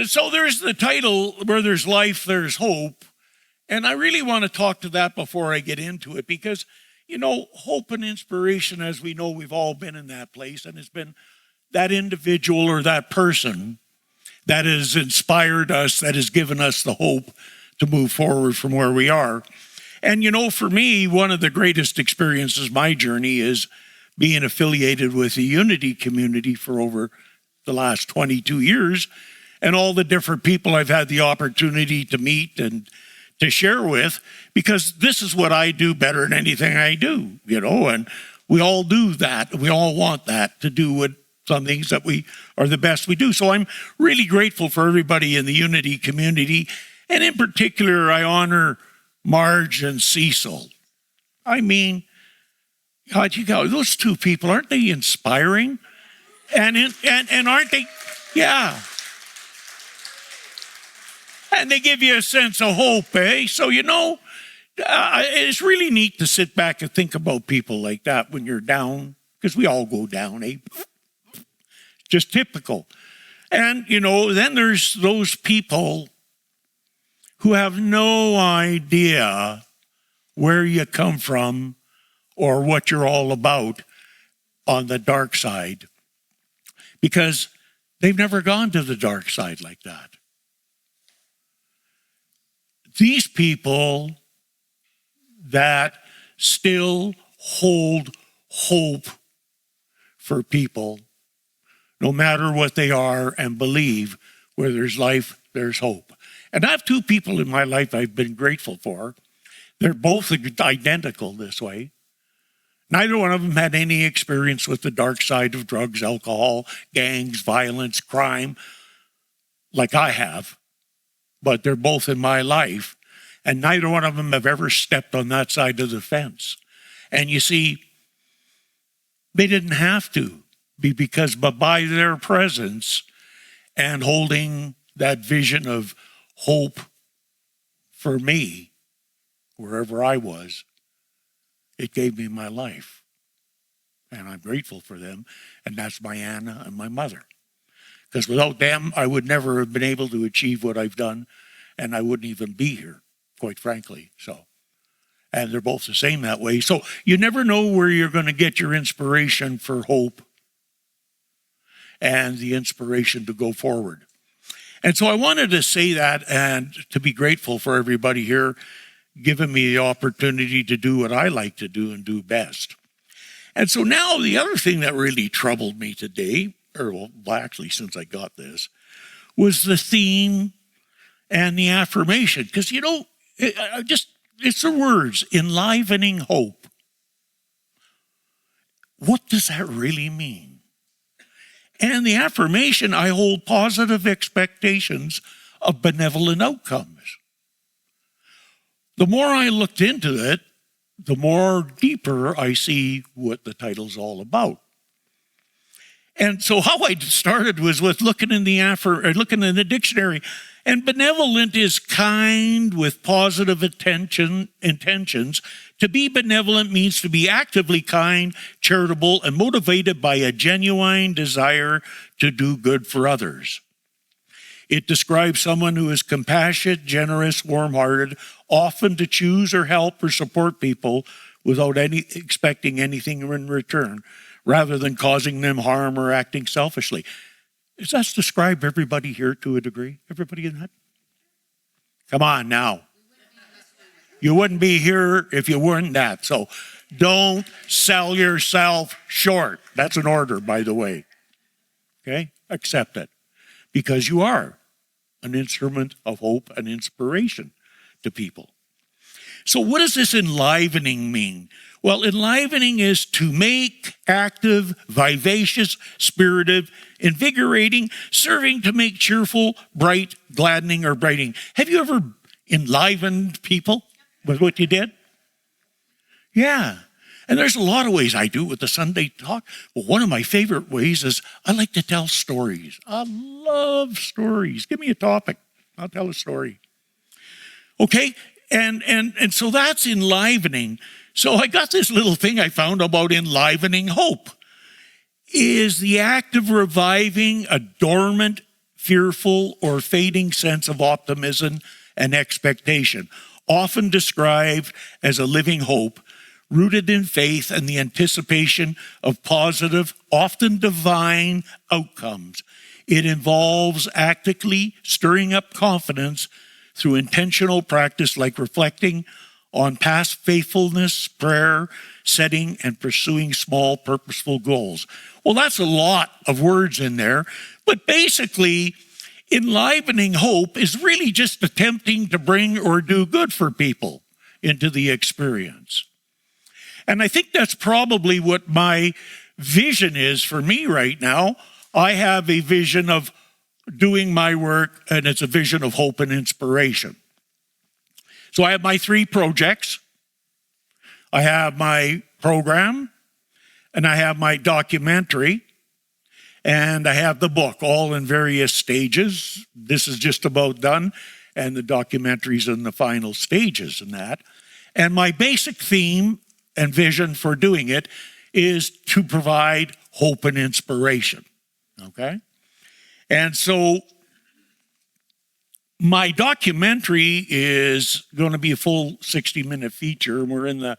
So there's the title, Where There's Life, There's Hope. And I really want to talk to that before I get into it because, hope and inspiration, as we know, we've all been in that place. And it's been that individual or that person that has inspired us, that has given us the hope to move forward from where we are. And, for me, one of the greatest experiences, my journey, is being affiliated with the Unity community for over the last 22 years and all the different people I've had the opportunity to meet and to share with, because this is what I do better than anything I do, and we all do that. We all want that, to do what some things that we are the best we do. So I'm really grateful for everybody in the Unity community. And in particular, I honor Marge and Cecil. I mean, God, those two people, aren't they inspiring? And aren't they? Yeah. And they give you a sense of hope, eh? So, it's really neat to sit back and think about people like that when you're down, because we all go down, eh? Just typical. And, then there's those people who have no idea where you come from or what you're all about on the dark side, because they've never gone to the dark side like that. These people that still hold hope for people, no matter what they are, and believe where there's life, there's hope. And I have two people in my life I've been grateful for. They're both identical this way. Neither one of them had any experience with the dark side of drugs, alcohol, gangs, violence, crime, like I have. But they're both in my life, and neither one of them have ever stepped on that side of the fence. And you see, they didn't have to be, but by their presence and holding that vision of hope for me, wherever I was, it gave me my life. And I'm grateful for them, and that's my Anna and my mother. Because without them, I would never have been able to achieve what I've done, and I wouldn't even be here, quite frankly. And they're both the same that way. So you never know where you're going to get your inspiration for hope and the inspiration to go forward. And so I wanted to say that and to be grateful for everybody here giving me the opportunity to do what I like to do and do best. And so now the other thing that really troubled me today, actually since I got this, was the theme and the affirmation. Because, it's the words, enlivening hope. What does that really mean? And the affirmation, I hold positive expectations of benevolent outcomes. The more I looked into it, the more deeper I see what the title's all about. And so how I started was with looking in the dictionary. And benevolent is kind with positive intentions. To be benevolent means to be actively kind, charitable, and motivated by a genuine desire to do good for others. It describes someone who is compassionate, generous, warm-hearted, often to choose or help or support people without expecting anything in return, rather than causing them harm or acting selfishly. Does that describe everybody here to a degree? Everybody in that? Come on now. You wouldn't be here if you weren't that. So don't sell yourself short. That's an order, by the way. Okay? Accept it. Because you are an instrument of hope and inspiration to people. So what does this enlivening mean? Well, enlivening is to make active, vivacious, spirited, invigorating, serving to make cheerful, bright, gladdening, or brightening. Have you ever enlivened people with what you did? Yeah. And there's a lot of ways I do with the Sunday talk. But one of my favorite ways is I like to tell stories. I love stories. Give me a topic. I'll tell a story. Okay? And so that's enlivening. So I got this little thing I found about enlivening hope. Is the act of reviving a dormant fearful, or fading sense of optimism and expectation, often described as a living hope, rooted in faith and the anticipation of positive, often divine outcomes. It involves actively stirring up confidence through intentional practice like reflecting on past faithfulness, prayer, setting, and pursuing small, purposeful goals. Well, that's a lot of words in there, but basically, enlivening hope is really just attempting to bring or do good for people into the experience. And I think that's probably what my vision is for me right now. I have a vision of doing my work, and it's a vision of hope and inspiration. So I have my 3 projects. I have my program, and I have my documentary, and I have the book, all in various stages. This is just about done, and the documentary's in the final stages and that. And my basic theme and vision for doing it is to provide hope and inspiration, okay? And so my documentary is going to be a full 60-minute feature, and we're in the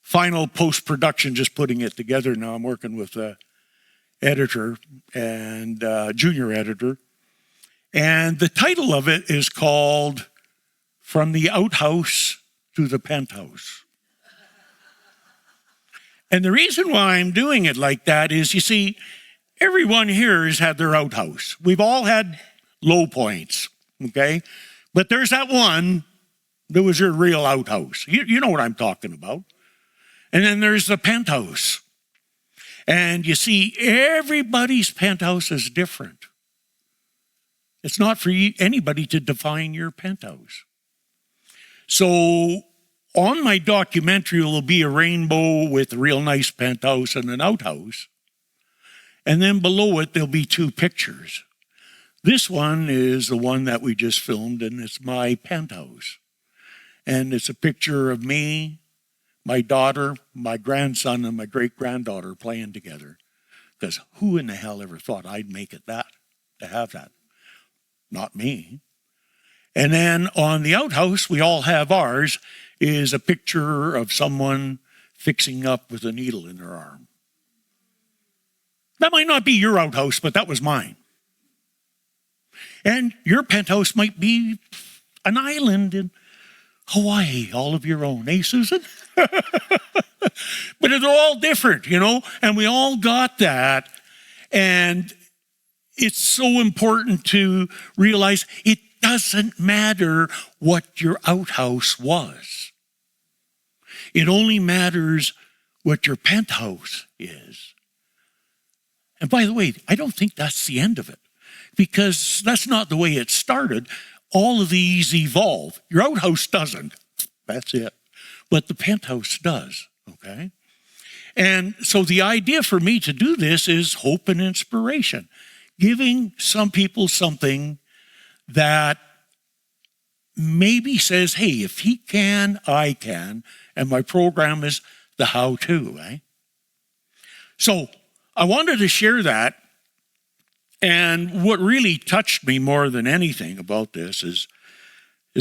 final post-production, just putting it together now. I'm working with the editor and junior editor. And the title of it is called From the Outhouse to the Penthouse. And the reason why I'm doing it like that is, you see, everyone here has had their outhouse. We've all had low points, okay? But there's that one that was your real outhouse. You know what I'm talking about. And then there's the penthouse. And you see, everybody's penthouse is different. It's not for anybody to define your penthouse. So on my documentary, will be a rainbow with a real nice penthouse and an outhouse. And then below it, there'll be 2 pictures. This one is the one that we just filmed, and it's my penthouse. And it's a picture of me, my daughter, my grandson, and my great-granddaughter playing together. Because who in the hell ever thought I'd make it that, to have that? Not me. And then on the outhouse, we all have ours, is a picture of someone fixing up with a needle in their arm. That might not be your outhouse, but that was mine. And your penthouse might be an island in Hawaii, all of your own, eh, Susan? But they're all different, you know, and we all got that. And it's so important to realize it doesn't matter what your outhouse was. It only matters what your penthouse is. And by the way, I don't think that's the end of it, because that's not the way it started. All of these evolve. Your outhouse doesn't. That's it. But the penthouse does, okay? And so the idea for me to do this is hope and inspiration, giving some people something that maybe says, hey, if he can, I can. And my program is the how-to, eh? So I wanted to share that. And what really touched me more than anything about this is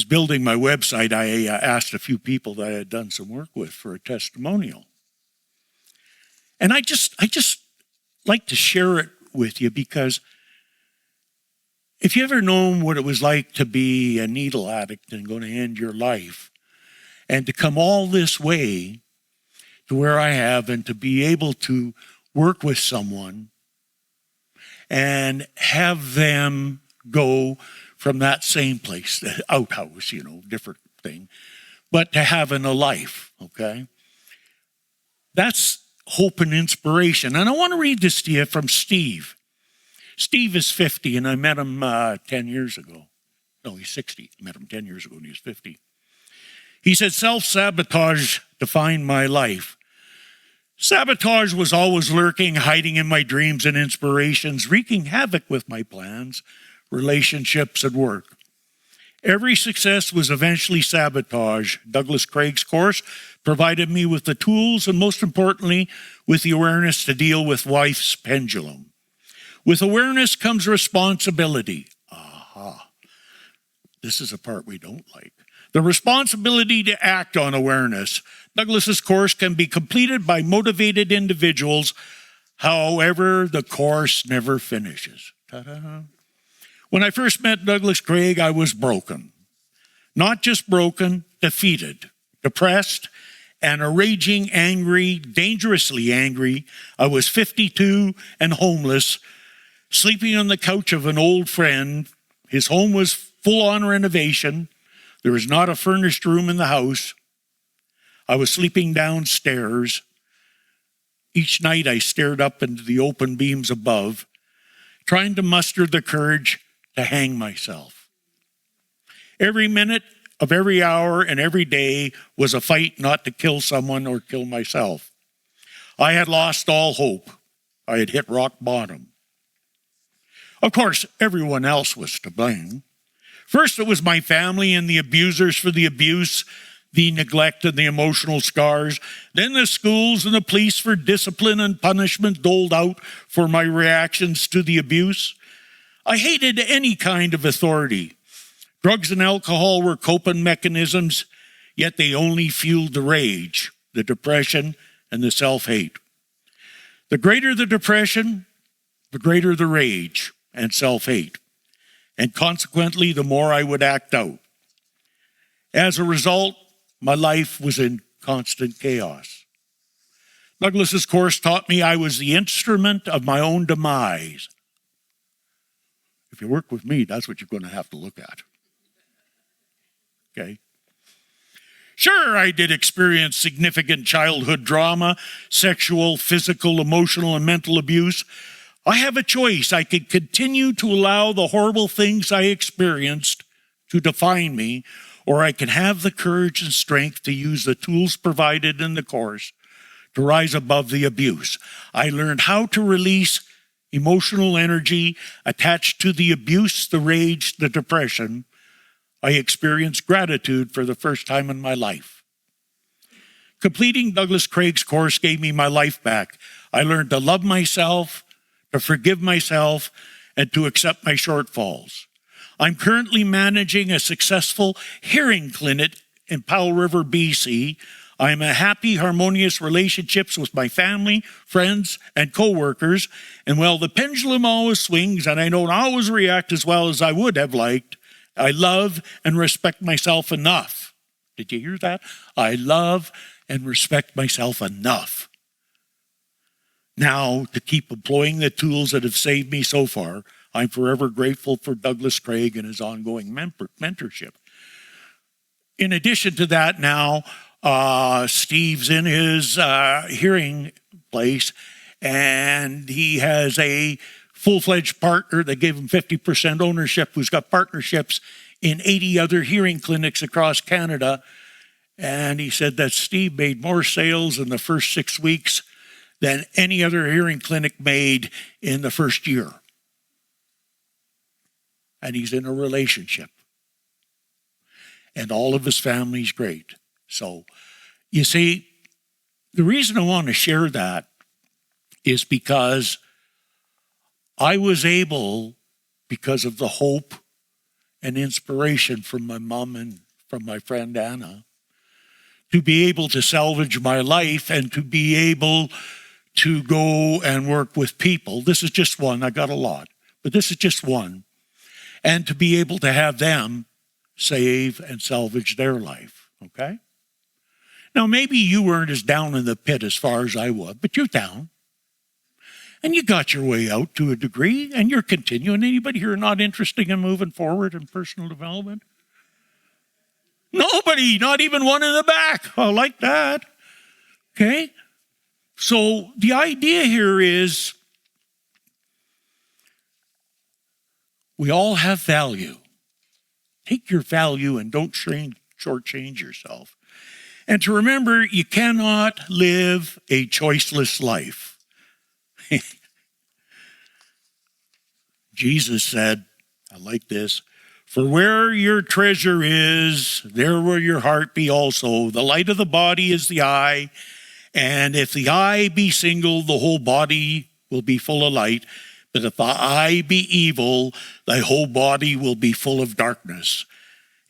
building my website. I asked a few people that I had done some work with for a testimonial. And I just like to share it with you, because if you ever known what it was like to be a needle addict and going to end your life, and to come all this way to where I have, and to be able to work with someone and have them go from that same place, the outhouse, you know, different thing, but to having a life, okay? That's hope and inspiration. And I want to read this to you from Steve. Steve is 50, and I met him 10 years ago. No, he's 60. I met him 10 years ago, and he was 50. He said, self-sabotage defined my life. Sabotage was always lurking, hiding in my dreams and inspirations, wreaking havoc with my plans, relationships, and work. Every success was eventually sabotage. Douglas Craig's course provided me with the tools, and most importantly, with the awareness to deal with life's pendulum. With awareness comes responsibility. Aha. This is a part we don't like. The responsibility to act on awareness. Douglas's course can be completed by motivated individuals. However, the course never finishes. Ta-da. When I first met Douglas Craig, I was broken. Not just broken, defeated, depressed, and a raging, angry, dangerously angry. I was 52 and homeless, sleeping on the couch of an old friend. His home was full on renovation. There was not a furnished room in the house. I was sleeping downstairs. Each night I stared up into the open beams above, trying to muster the courage to hang myself. Every minute of every hour and every day was a fight not to kill someone or kill myself. I had lost all hope. I had hit rock bottom. Of course, everyone else was to blame. First, it was my family and the abusers for the abuse, the neglect, and the emotional scars. Then the schools and the police for discipline and punishment doled out for my reactions to the abuse. I hated any kind of authority. Drugs and alcohol were coping mechanisms, yet they only fueled the rage, the depression, and the self-hate. The greater the depression, the greater the rage and self-hate, and consequently, the more I would act out. As a result, my life was in constant chaos. Douglas's course taught me I was the instrument of my own demise. If you work with me, that's what you're going to have to look at. Okay? Sure, I did experience significant childhood trauma, sexual, physical, emotional, and mental abuse. I have a choice. I could continue to allow the horrible things I experienced to define me, or I can have the courage and strength to use the tools provided in the course to rise above the abuse. I learned how to release emotional energy attached to the abuse, the rage, the depression. I experienced gratitude for the first time in my life. Completing Douglas Craig's course gave me my life back. I learned to love myself, to forgive myself, and to accept my shortfalls. I'm currently managing a successful hearing clinic in Powell River, BC. I'm in happy, harmonious relationships with my family, friends, and co-workers. And while the pendulum always swings and I don't always react as well as I would have liked, I love and respect myself enough. Did you hear that? I love and respect myself enough now to keep employing the tools that have saved me so far. I'm forever grateful for Douglas Craig and his ongoing mentorship. In addition to that, now Steve's in his hearing place, and he has a full-fledged partner that gave him 50% ownership, who's got partnerships in 80 other hearing clinics across Canada. And he said that Steve made more sales in the first 6 weeks than any other hearing clinic made in the first year. And he's in a relationship. And all of his family's great. So, you see, the reason I want to share that is because I was able, because of the hope and inspiration from my mom and from my friend Anna, to be able to salvage my life and to be able to go and work with people. This is just one. I got a lot, but this is just one. And to be able to have them save and salvage their life, okay? Now, maybe you weren't as down in the pit as far as I was, but you're down. And you got your way out to a degree, and you're continuing. Anybody here not interested in moving forward in personal development? Nobody, not even one in the back. I like that. Okay? So the idea here is we all have value. Take your value and don't shortchange yourself. And to remember, you cannot live a choiceless life. Jesus said, I like this, for where your treasure is, there will your heart be also. The light of the body is the eye, and if the eye be single, the whole body will be full of light. But if thy eye be evil, thy whole body will be full of darkness.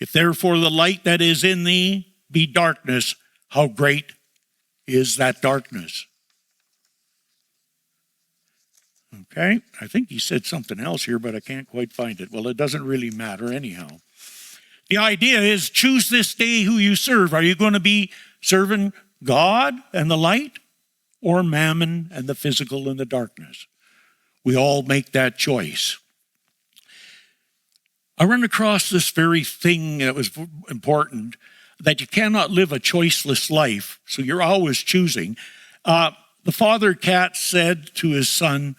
If therefore the light that is in thee be darkness, how great is that darkness? Okay, I think he said something else here, but I can't quite find it. Well, it doesn't really matter anyhow. The idea is choose this day who you serve. Are you going to be serving God and the light, or mammon and the physical and the darkness? We all make that choice. I run across this very thing that was important, that you cannot live a choiceless life, so you're always choosing. The father cat said to his son,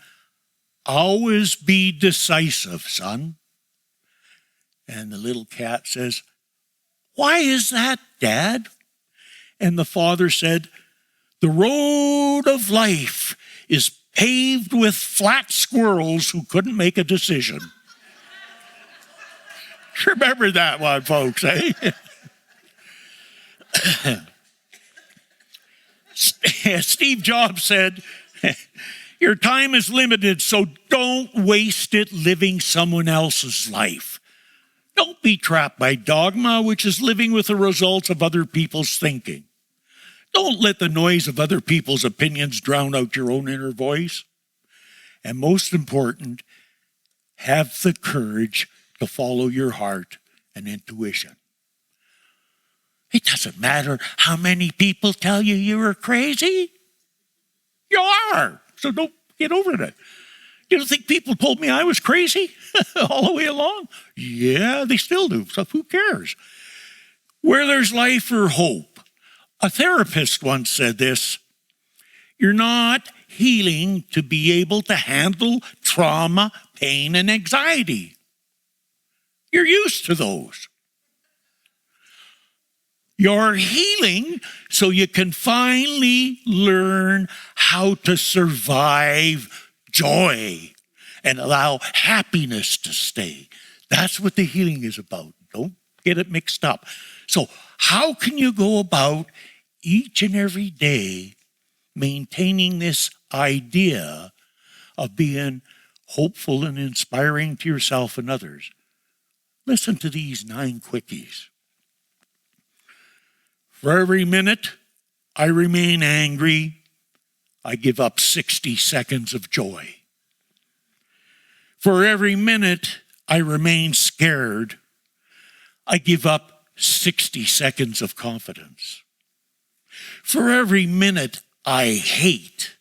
always be decisive, son. And the little cat says, why is that, Dad? And the father said, the road of life is paved with flat squirrels who couldn't make a decision. Remember that one, folks, eh? Steve Jobs said, your time is limited, so don't waste it living someone else's life. Don't be trapped by dogma, which is living with the results of other people's thinking. Don't let the noise of other people's opinions drown out your own inner voice. And most important, have the courage to follow your heart and intuition. It doesn't matter how many people tell you you're crazy. You are. So don't get over that. You don't think people told me I was crazy all the way along? Yeah, they still do. So who cares? Where there's life or hope. A therapist once said this, you're not healing to be able to handle trauma, pain, and anxiety. You're used to those. You're healing so you can finally learn how to survive joy and allow happiness to stay. That's what the healing is about. Don't get it mixed up. So how can you go about each and every day maintaining this idea of being hopeful and inspiring to yourself and others? Listen to these 9 quickies. For every minute I remain angry, I give up 60 seconds of joy. For every minute I remain scared, I give up 60 seconds of confidence. For every minute I hate,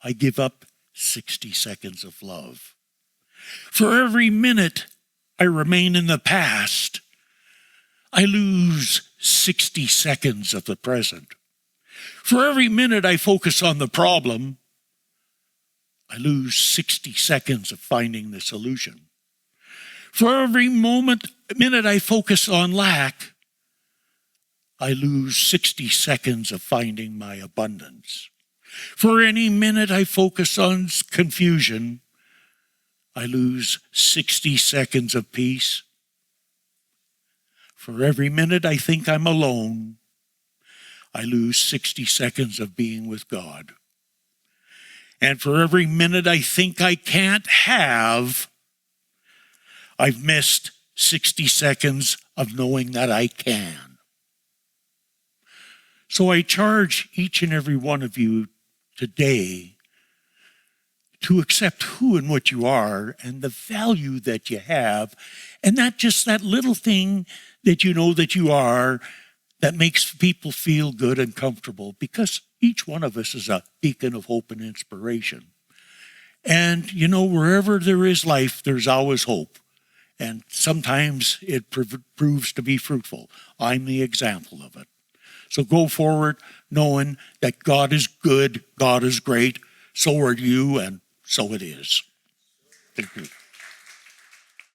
I give up 60 seconds of love. For every minute I remain in the past, I lose 60 seconds of the present. For every minute I focus on the problem, I lose 60 seconds of finding the solution. For every minute I focus on lack, I lose 60 seconds of finding my abundance. For any minute I focus on confusion, I lose 60 seconds of peace. For every minute I think I'm alone, I lose 60 seconds of being with God. And for every minute I think I can't have, I've missed 60 seconds of knowing that I can. So I charge each and every one of you today to accept who and what you are and the value that you have, and not just that little thing that you know that you are that makes people feel good and comfortable, because each one of us is a beacon of hope and inspiration. And, you know, wherever there is life, there's always hope. And sometimes it proves to be fruitful. I'm the example of it. So go forward knowing that God is good, God is great, so are you, and so it is. Thank you.